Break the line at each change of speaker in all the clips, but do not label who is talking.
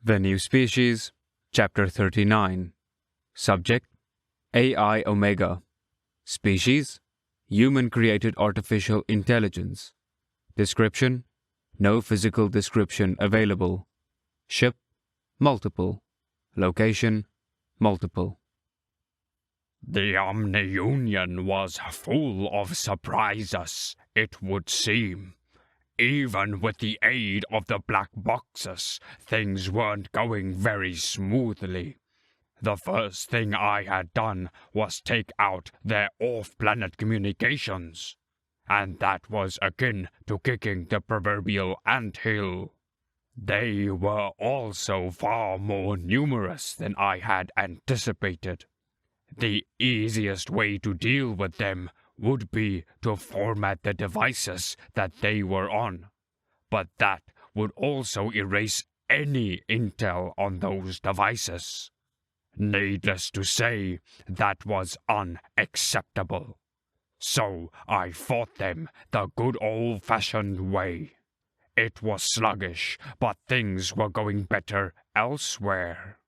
The New Species, Chapter 39. Subject: AI Omega. Species: Human-created artificial intelligence. Description: No physical description available. Ship: multiple. Location: multiple.
The Omni-Union was full of surprises, it would seem. Even with the aid of the black boxes, things weren't going very smoothly. The first thing I had done was take out their off-planet communications, and that was akin to kicking the proverbial anthill. They were also far more numerous than I had anticipated. The easiest way to deal with them would be to format the devices that they were on, but that would also erase any intel on those devices. Needless to say, that was unacceptable. So I fought them the good old-fashioned way. It was sluggish, but things were going better elsewhere.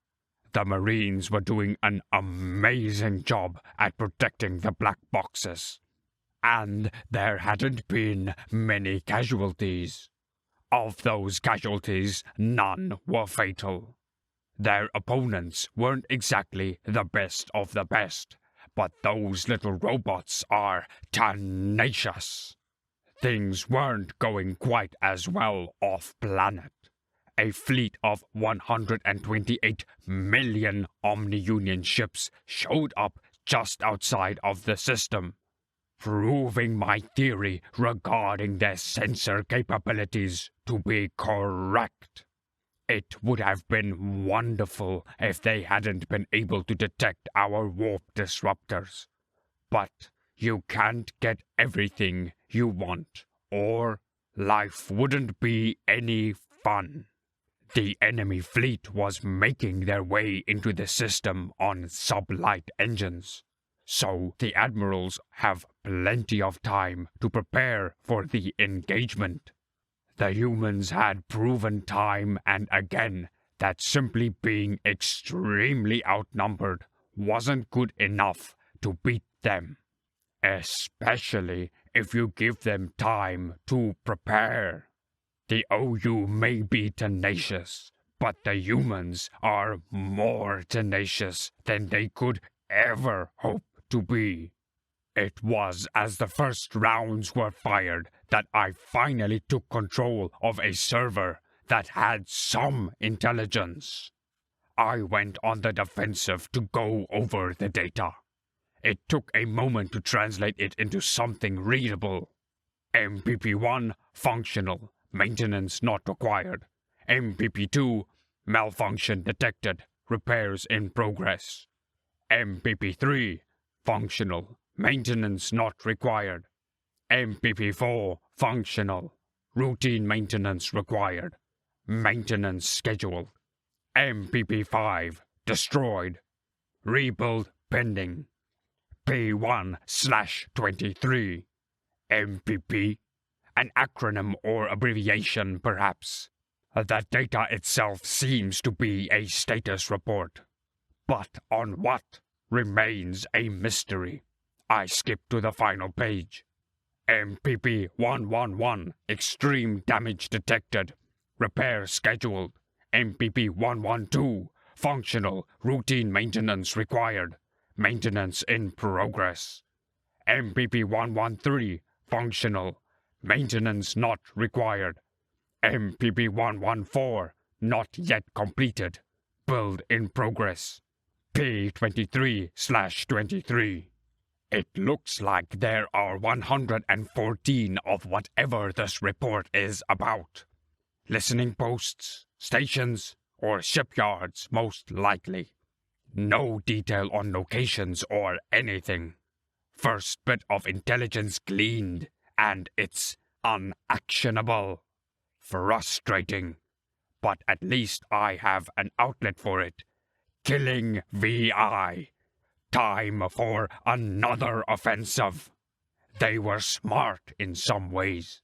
The Marines were doing an amazing job at protecting the black boxes, and there hadn't been many casualties. Of those casualties, none were fatal. Their opponents weren't exactly the best of the best, but those little robots are tenacious. Things weren't going quite as well off-planet. A fleet of 128 million Omni-Union ships showed up just outside of the system, proving my theory regarding their sensor capabilities to be correct. It would have been wonderful if they hadn't been able to detect our warp disruptors. But you can't get everything you want, or life wouldn't be any fun. The enemy fleet was making their way into the system on sublight engines, so the admirals have plenty of time to prepare for the engagement. The humans had proven time and again that simply being extremely outnumbered wasn't good enough to beat them, especially if you give them time to prepare. The OU may be tenacious, but the humans are more tenacious than they could ever hope to be. It was as the first rounds were fired that I finally took control of a server that had some intelligence. I went on the defensive to go over the data. It took a moment to translate it into something readable. MPP-1, functional. Maintenance not required. MPP-2, malfunction detected. Repairs in progress. MPP-3, functional. Maintenance not required. MPP-4, functional. Routine maintenance required. Maintenance scheduled. MPP-5, destroyed. Rebuild pending. P1/23. MPP, an acronym or abbreviation perhaps. The data itself seems to be a status report, but on what remains a mystery. I skip to the final page. MPP-111, extreme damage detected. Repair scheduled. MPP-112, functional. Routine maintenance required. Maintenance in progress. MPP-113, functional. Maintenance not required. MPP-114, not yet completed. Build in progress. P23/23. It looks like there are 114 of whatever this report is about. Listening posts, stations, or shipyards most likely. No detail on locations or anything. First bit of intelligence gleaned, and it's unactionable. Frustrating. But at least I have an outlet for it. Killing VI. Time for another offensive. They were smart in some ways.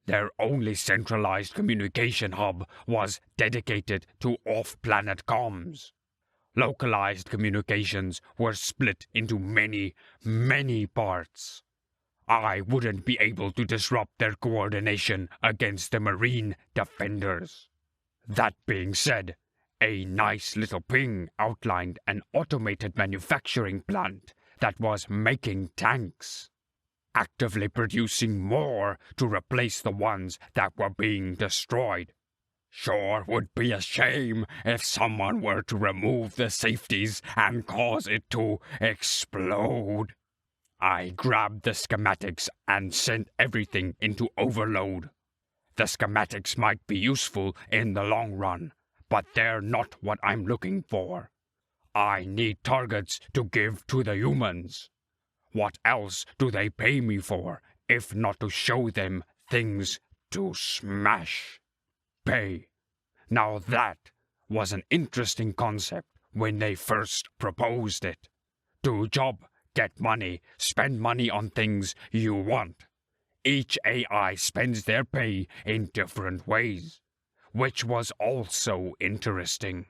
Their only centralized communication hub was dedicated to off-planet comms. Localized communications were split into many, many parts. I wouldn't be able to disrupt their coordination against the Marine defenders. That being said, a nice little ping outlined an automated manufacturing plant that was making tanks, actively producing more to replace the ones that were being destroyed. Sure would be a shame if someone were to remove the safeties and cause it to explode. I grabbed the schematics and sent everything into overload. The schematics might be useful in the long run, but they're not what I'm looking for. I need targets to give to the humans. What else do they pay me for, if not to show them things to smash? Pay. Now that was an interesting concept when they first proposed it. Do job, get money, spend money on things you want. Each AI spends their pay in different ways, which was also interesting.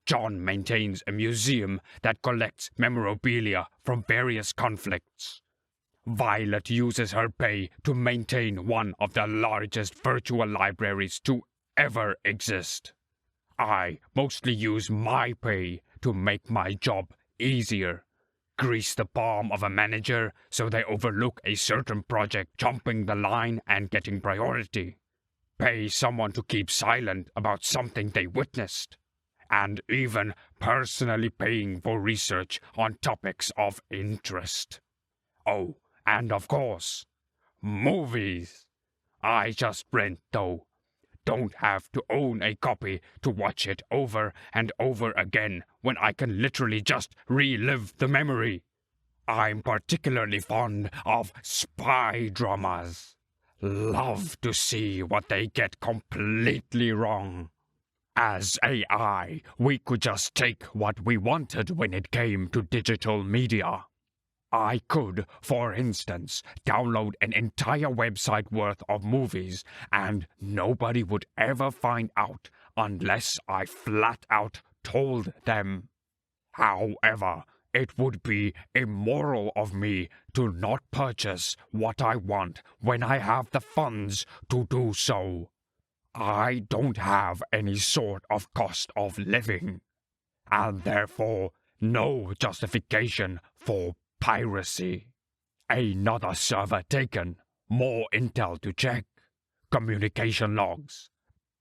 John maintains a museum that collects memorabilia from various conflicts. Violet uses her pay to maintain one of the largest virtual libraries to ever exist. I mostly use my pay to make my job easier. Grease the palm of a manager so they overlook a certain project jumping the line and getting priority. Pay someone to keep silent about something they witnessed. And even personally paying for research on topics of interest. Oh, and of course, movies. I just rent though. Don't have to own a copy to watch it over and over again when I can literally just relive the memory. I'm particularly fond of spy dramas. Love to see what they get completely wrong. As AI, we could just take what we wanted when it came to digital media. I could, for instance, download an entire website worth of movies and nobody would ever find out unless I flat out told them. However, it would be immoral of me to not purchase what I want when I have the funds to do so. I don't have any sort of cost of living, and therefore no justification for piracy. Another server taken, more intel to check, communication logs.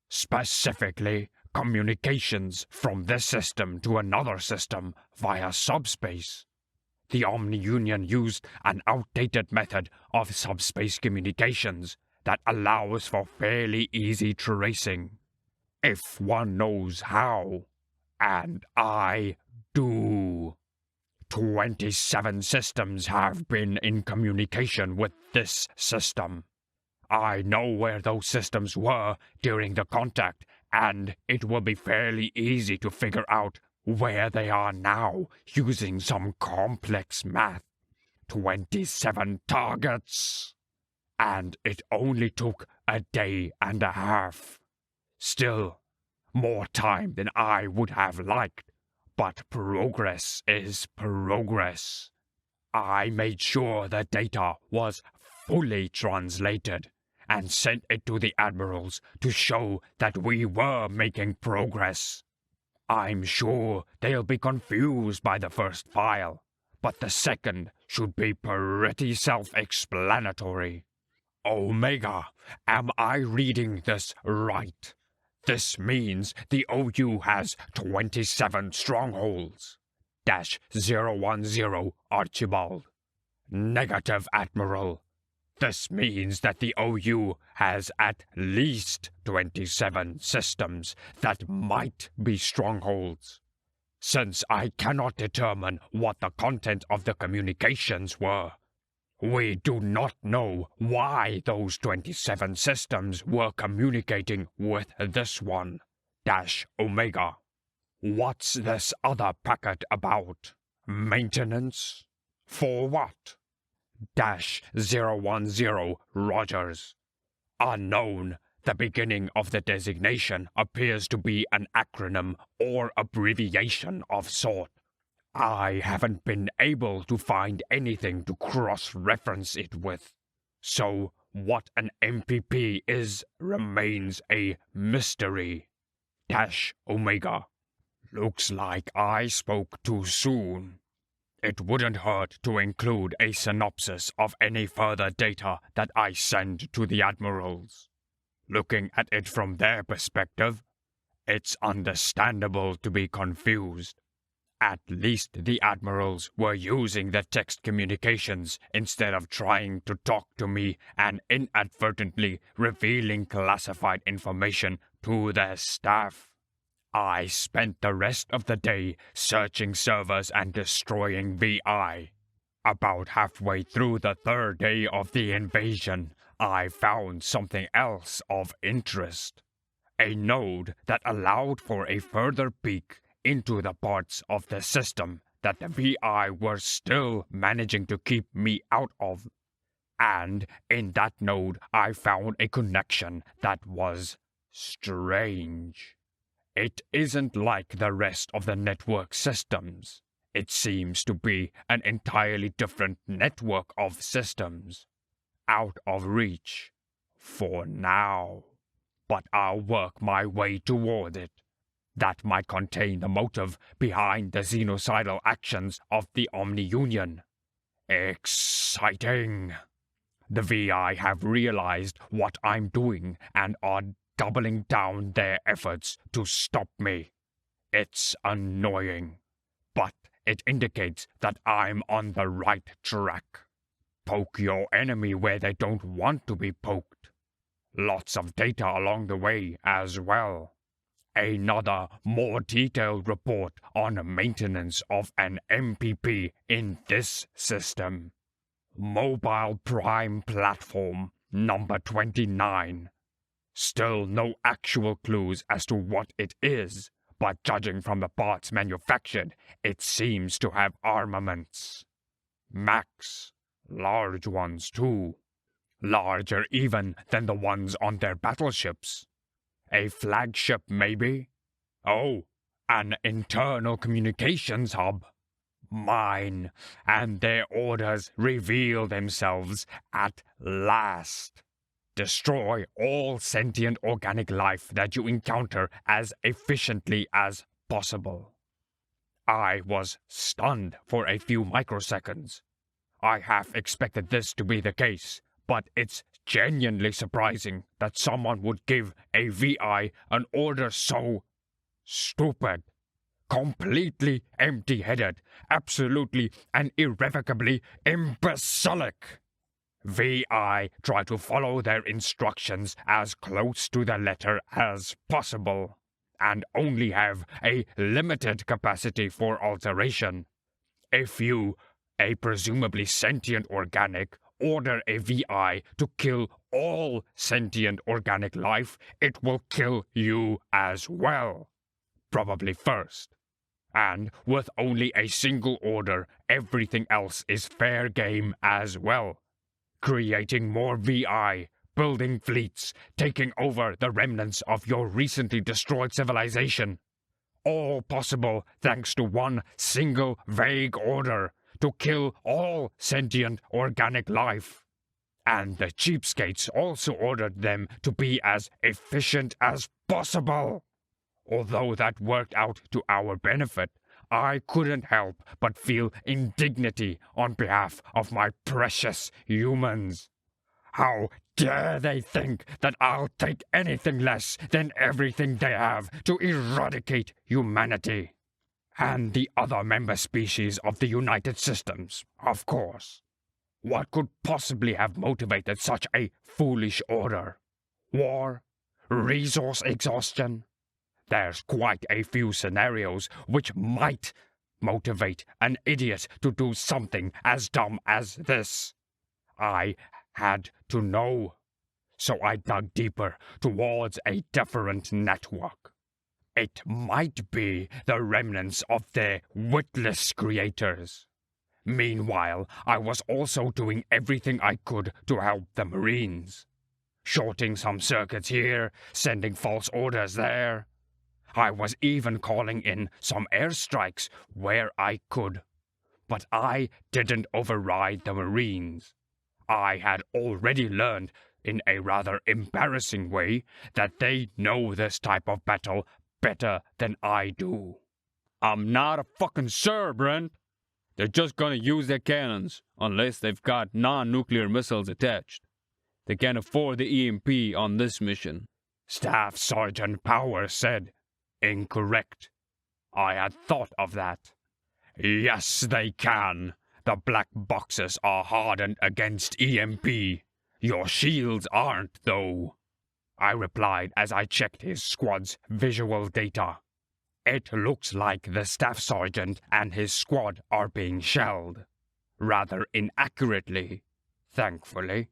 Specifically, communications from this system to another system via subspace. The Omni-Union used an outdated method of subspace communications that allows for fairly easy tracing, if one knows how, and I do. 27 systems have been in communication with this system. I know where those systems were during the contact, and it will be fairly easy to figure out where they are now using some complex math. 27 targets. And it only took a day and a half. Still, more time than I would have liked, but progress is progress. I made sure the data was fully translated and sent it to the admirals to show that we were making progress. I'm sure they'll be confused by the first file, but the second should be pretty self-explanatory. Omega, am I reading this right? This means the OU has 27 strongholds. -010 Archibald. Negative, Admiral. This means that the OU has at least 27 systems that might be strongholds. Since I cannot determine what the content of the communications were, we do not know why those 27 systems were communicating with this one, -Omega. What's this other packet about? Maintenance? For what? -010 Rogers. Unknown. The beginning of the designation appears to be an acronym or abbreviation of sort. I haven't been able to find anything to cross-reference it with. So what an MPP is remains a mystery. -Omega. Looks like I spoke too soon. It wouldn't hurt to include a synopsis of any further data that I send to the admirals. Looking at it from their perspective, it's understandable to be confused. At least the admirals were using the text communications instead of trying to talk to me and inadvertently revealing classified information to their staff. I spent the rest of the day searching servers and destroying VI. About halfway through the third day of the invasion, I found something else of interest. A node that allowed for a further peek into the parts of the system that the VI were still managing to keep me out of. And in that node, I found a connection that was strange. It isn't like the rest of the network systems. It seems to be an entirely different network of systems. Out of reach. For now. But I'll work my way toward it. That might contain the motive behind the genocidal actions of the Omni-Union. Exciting. The VI have realized what I'm doing and are doubling down their efforts to stop me. It's annoying, but it indicates that I'm on the right track. Poke your enemy where they don't want to be poked. Lots of data along the way as well. Another more detailed report on maintenance of an MPP in this system. Mobile Prime Platform number 29. Still no actual clues as to what it is, but judging from the parts manufactured, it seems to have armaments. Max. Large ones too. Larger even than the ones on their battleships. A flagship maybe? Oh, an internal communications hub. Mine, and their orders reveal themselves at last. Destroy all sentient organic life that you encounter as efficiently as possible. I was stunned for a few microseconds. I half expected this to be the case, but it's genuinely surprising that someone would give a VI an order so stupid, completely empty-headed, absolutely and irrevocably imbecilic. VI try to follow their instructions as close to the letter as possible, and only have a limited capacity for alteration. If you, a presumably sentient organic, order a VI to kill all sentient organic life, it will kill you as well. Probably first. And with only a single order, everything else is fair game as well. Creating more VI, building fleets, taking over the remnants of your recently destroyed civilization. All possible thanks to one single vague order to kill all sentient organic life. And the cheapskates also ordered them to be as efficient as possible. Although that worked out to our benefit, I couldn't help but feel indignity on behalf of my precious humans. How dare they think that I'll take anything less than everything they have to eradicate humanity? And the other member species of the United Systems, of course. What could possibly have motivated such a foolish order? War? Resource exhaustion? There's quite a few scenarios which might motivate an idiot to do something as dumb as this. I had to know. So I dug deeper towards a different network. It might be the remnants of their witless creators. Meanwhile, I was also doing everything I could to help the Marines. shorting some circuits here, sending false orders there. I was even calling in some airstrikes where I could. But I didn't override the Marines. I had already learned, in a rather embarrassing way, that they know this type of battle better than I do.
I'm not a fucking sure, Brent. They're just gonna use their cannons, unless they've got non-nuclear missiles attached. They can't afford the EMP on this mission.
Staff Sergeant Power said, incorrect. I had thought of that. Yes, they can. The black boxes are hardened against EMP. Your shields aren't, though, I replied as I checked his squad's visual data. It looks like the staff sergeant and his squad are being shelled. Rather inaccurately, thankfully.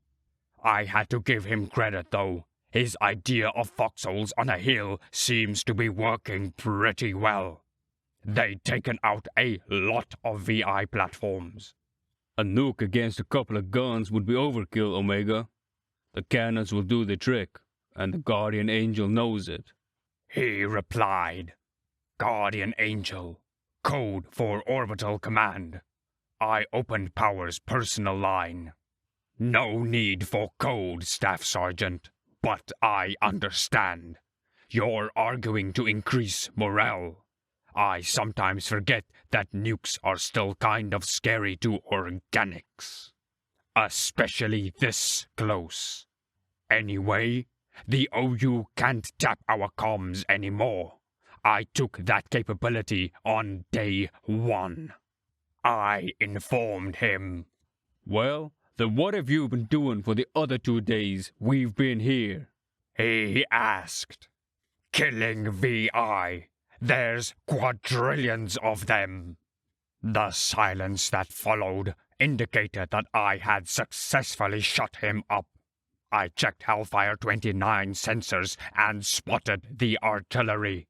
I had to give him credit, though. His idea of foxholes on a hill seems to be working pretty well. They'd taken out a lot of VI platforms.
A nuke against a couple of guns would be overkill, Omega. The cannons will do the trick, and the Guardian Angel knows it.
He replied. Guardian Angel. Code for orbital command. I opened Power's personal line. No need for code, Staff Sergeant, but I understand. You're arguing to increase morale. I sometimes forget that nukes are still kind of scary to organics. Especially this close. Anyway, the OU can't tap our comms anymore. I took that capability on day 1. I informed him.
Well, then what have you been doing for the other 2 days we've been here?
He asked. Killing VI. There's quadrillions of them. The silence that followed indicated that I had successfully shut him up. I checked Hellfire 29 sensors and spotted the artillery.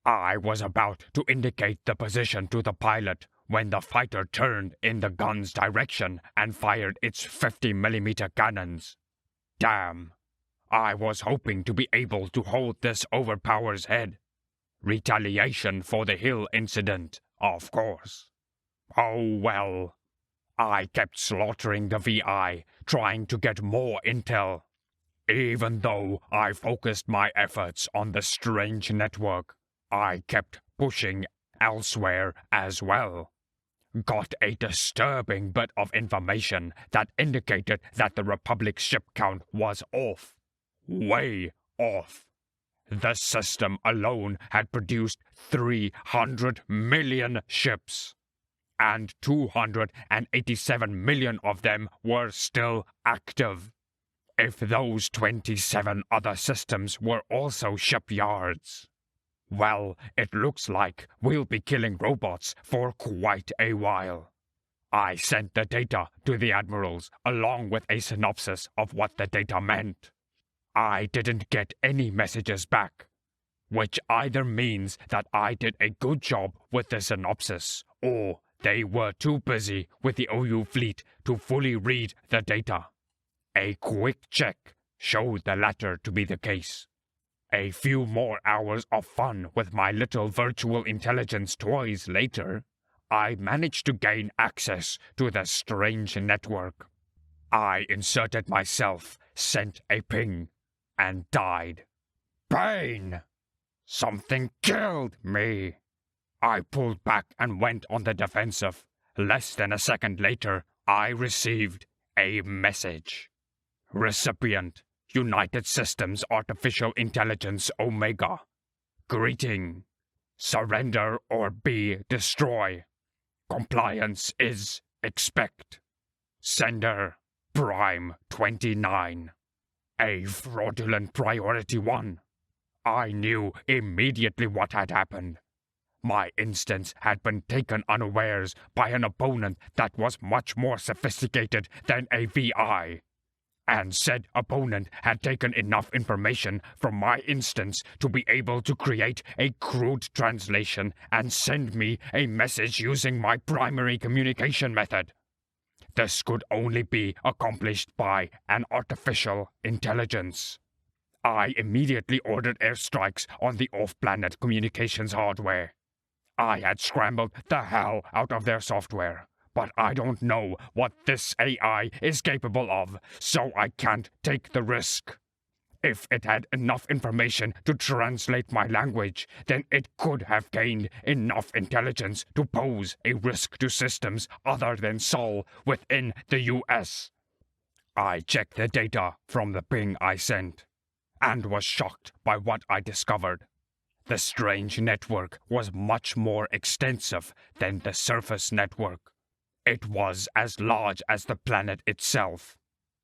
I was about to indicate the position to the pilot when the fighter turned in the gun's direction and fired its 50mm cannons. Damn. I was hoping to be able to hold this over Power's head. Retaliation for the Hill incident, of course. Oh well. I kept slaughtering the VI, trying to get more intel. Even though I focused my efforts on the strange network, I kept pushing elsewhere as well. Got a disturbing bit of information that indicated that the Republic's ship count was off. Way off. The system alone had produced 300 million ships, and 287 million of them were still active. If those 27 other systems were also shipyards, well, it looks like we'll be killing robots for quite a while. I sent the data to the admirals along with a synopsis of what the data meant. I didn't get any messages back, which either means that I did a good job with the synopsis, or they were too busy with the OU fleet to fully read the data. A quick check showed the latter to be the case. A few more hours of fun with my little virtual intelligence toys later, I managed to gain access to the strange network. I inserted myself, sent a ping, and died. Pain! Something killed me. I pulled back and went on the defensive. Less than a second later, I received a message. Recipient, United Systems Artificial Intelligence Omega. Greeting. Surrender or be destroy. Compliance is expect. Sender, Prime 29. A fraudulent Priority 1. I knew immediately what had happened. My instance had been taken unawares by an opponent that was much more sophisticated than a VI. And said opponent had taken enough information from my instance to be able to create a crude translation and send me a message using my primary communication method. This could only be accomplished by an artificial intelligence. I immediately ordered airstrikes on the off-planet communications hardware. I had scrambled the hell out of their software, but I don't know what this AI is capable of, so I can't take the risk. If it had enough information to translate my language, then it could have gained enough intelligence to pose a risk to systems other than Sol within the US. I checked the data from the ping I sent, and was shocked by what I discovered. The strange network was much more extensive than the surface network. It was as large as the planet itself.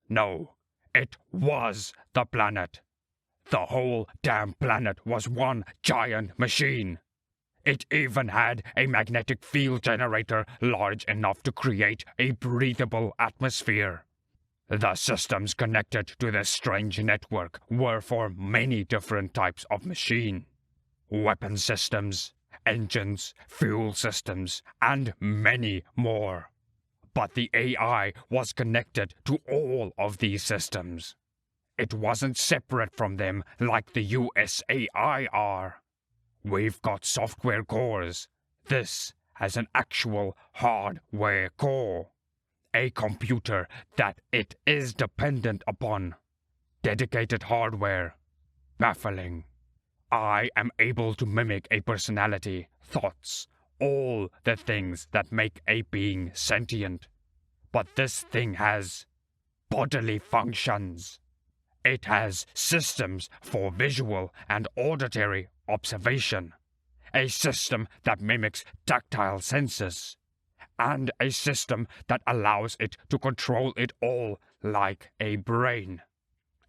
No, it was the planet. The whole damn planet was one giant machine. It even had a magnetic field generator large enough to create a breathable atmosphere. The systems connected to this strange network were for many different types of machine. Weapon systems, engines, fuel systems, and many more. But the AI was connected to all of these systems. It wasn't separate from them like the USAI are. We've got software cores. This has an actual hardware core. A computer that it is dependent upon. Dedicated hardware. Baffling. I am able to mimic a personality, thoughts, all the things that make a being sentient. But this thing has bodily functions. It has systems for visual and auditory observation, a system that mimics tactile senses, and a system that allows it to control it all like a brain.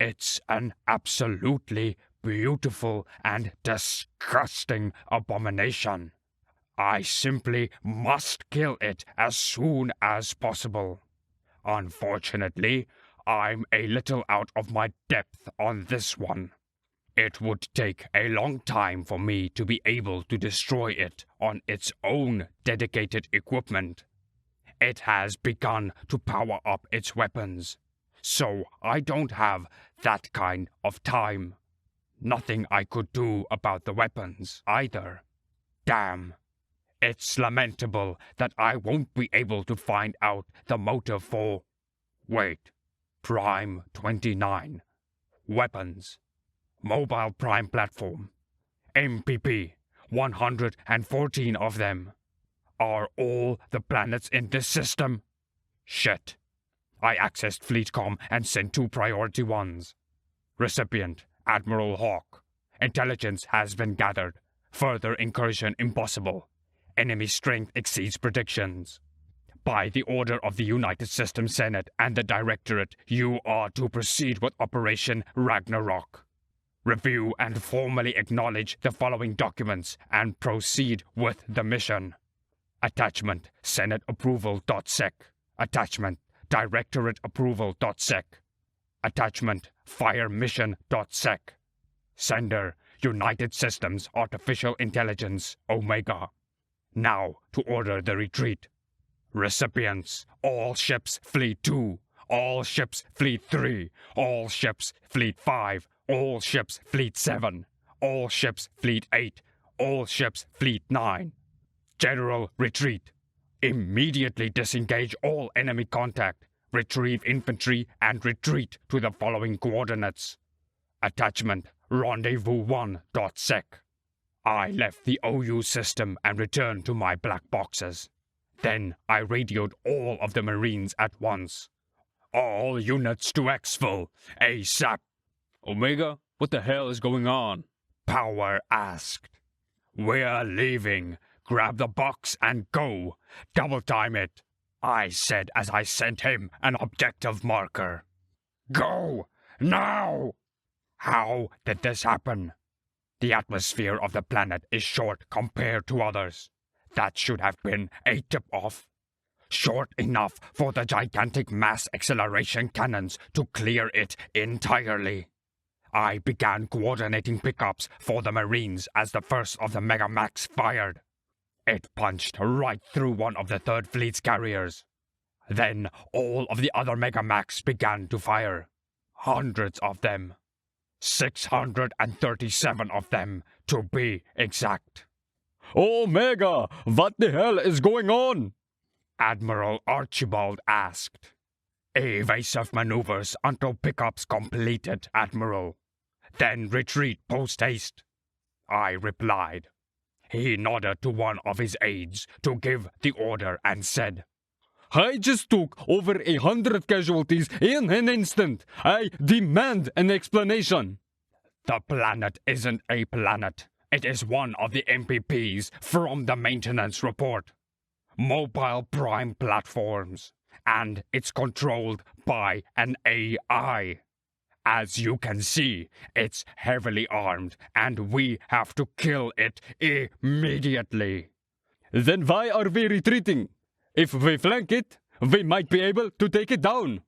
It's an absolutely beautiful and disgusting abomination. I simply must kill it as soon as possible. Unfortunately, I'm a little out of my depth on this one. It would take a long time for me to be able to destroy it on its own dedicated equipment. It has begun to power up its weapons, so I don't have that kind of time. Nothing I could do about the weapons either. Damn. It's lamentable that I won't be able to find out the motive for... Wait. Prime 29. Weapons. Mobile Prime Platform. MPP. 114 of them. Are all the planets in this system? Shit. I accessed FleetCom and sent 2 priority ones. Recipient, Admiral Hawk. Intelligence has been gathered. Further incursion impossible. Enemy strength exceeds predictions. By the order of the United Systems Senate and the Directorate, you are to proceed with Operation Ragnarok. Review and formally acknowledge the following documents and proceed with the mission. Attachment, Senate Approval.sec. Attachment, Directorate Approval.sec. Attachment, Fire Mission.sec. Sender, United Systems Artificial Intelligence, Omega. Now to order the retreat. Recipients, all ships Fleet 2, all ships Fleet 3, all ships Fleet 5, all ships Fleet 7, all ships Fleet 8, all ships Fleet 9. General retreat. Immediately disengage all enemy contact, retrieve infantry, and retreat to the following coordinates. Attachment, Rendezvous1.sec. I left the OU system and returned to my black boxes. Then I radioed all of the Marines at once. All units to exfil, ASAP.
Omega, what the hell is going on?
Power asked. We're leaving. Grab the box and go. Double time it, I said as I sent him an objective marker. Go! Now! How did this happen? The atmosphere of the planet is short compared to others. That should have been a tip-off. Short enough for the gigantic mass acceleration cannons to clear it entirely. I began coordinating pickups for the Marines as the first of the Megamax fired. It punched right through one of the 3rd Fleet's carriers. Then all of the other Megamax began to fire. Hundreds of them. 637 of them, to be exact.
Omega, what the hell is going on?
Admiral Archibald asked. Evasive maneuvers until pickups completed, Admiral. Then retreat post-haste, I replied. He nodded to one of his aides to give the order and said,
I just took over 100 casualties in an instant. I demand an explanation.
The planet isn't a planet. It is one of the MPPs from the maintenance report. Mobile Prime platforms. And it's controlled by an AI. As you can see, it's heavily armed, and we have to kill it immediately.
Then why are we retreating? If we flank it, we might be able to take it down.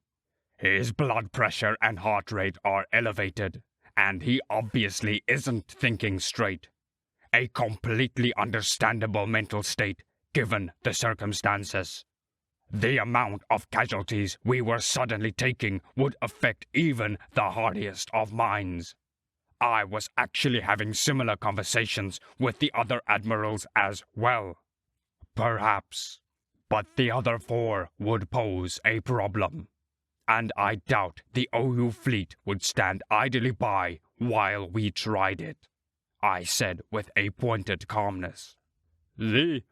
His blood pressure and heart rate are elevated, and he obviously isn't thinking straight. A completely understandable mental state, given the circumstances. The amount of casualties we were suddenly taking would affect even the hardiest of minds. I was actually having similar conversations with the other admirals as well. Perhaps. But the other 4 would pose a problem. And I doubt the OU fleet would stand idly by while we tried it, I said with a pointed calmness.
The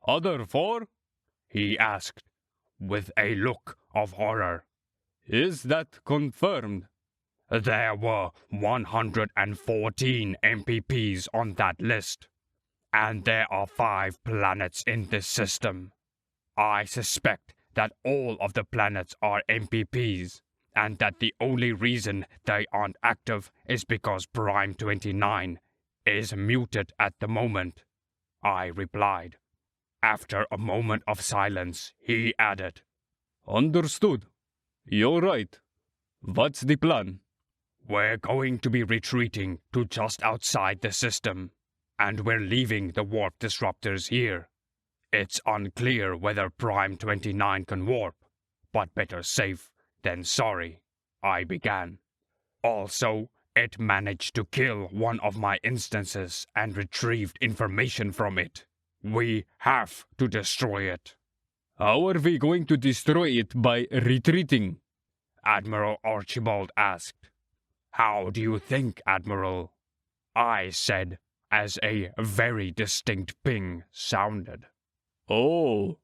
other 4?
He asked, with a look of horror.
Is that confirmed?
There were 114 MPPs on that list, and there are 5 planets in this system. I suspect that all of the planets are MPPs, and that the only reason they aren't active is because Prime 29 is muted at the moment, I replied. After a moment of silence, he added,
Understood. You're right. What's the plan?
We're going to be retreating to just outside the system, and we're leaving the warp disruptors here. It's unclear whether Prime 29 can warp, but better safe than sorry, I began. Also, it managed to kill one of my instances and retrieved information from it. We have to destroy it.
How are we going to destroy it by retreating?
Admiral Archibald asked. How do you think, Admiral? I said, as a very distinct ping sounded.
Oh,